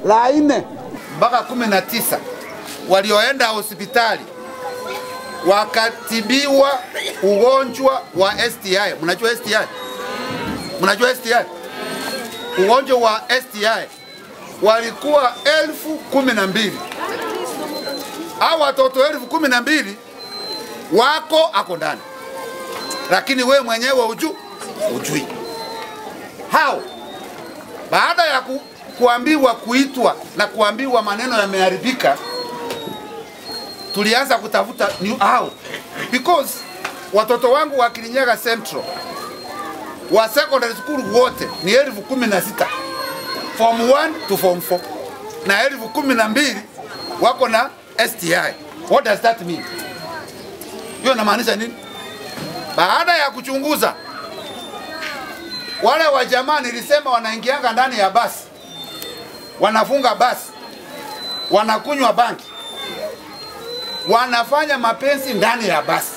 la 4 mpaka 19 walioenda hospitali wakatibiwa ugonjwa wa STI. Mnajua STI? Mnajua STI? Ugonjwa wa STI walikuwa 12,000. Hao watoto 12,000 wako ako ndani. Lakini we mwenyewe ujui. Hao baada ya kuambiwa kuitwa na kuambiwa maneno yameharibika, tulianza kutafuta how, because watoto wangu wa Kirinyaga Central wa secondary school wote ni 16,000 form 1 to form 4 na 12,000 wako na STI. What does that mean? Hiyo inamaanisha nini? Baada ya kuchunguza, wale wa jamaa nilisema wanaingianga ndani ya basi, wanafunga basi, wanakunywa bangi, wanafanya mapenzi ndani ya basi.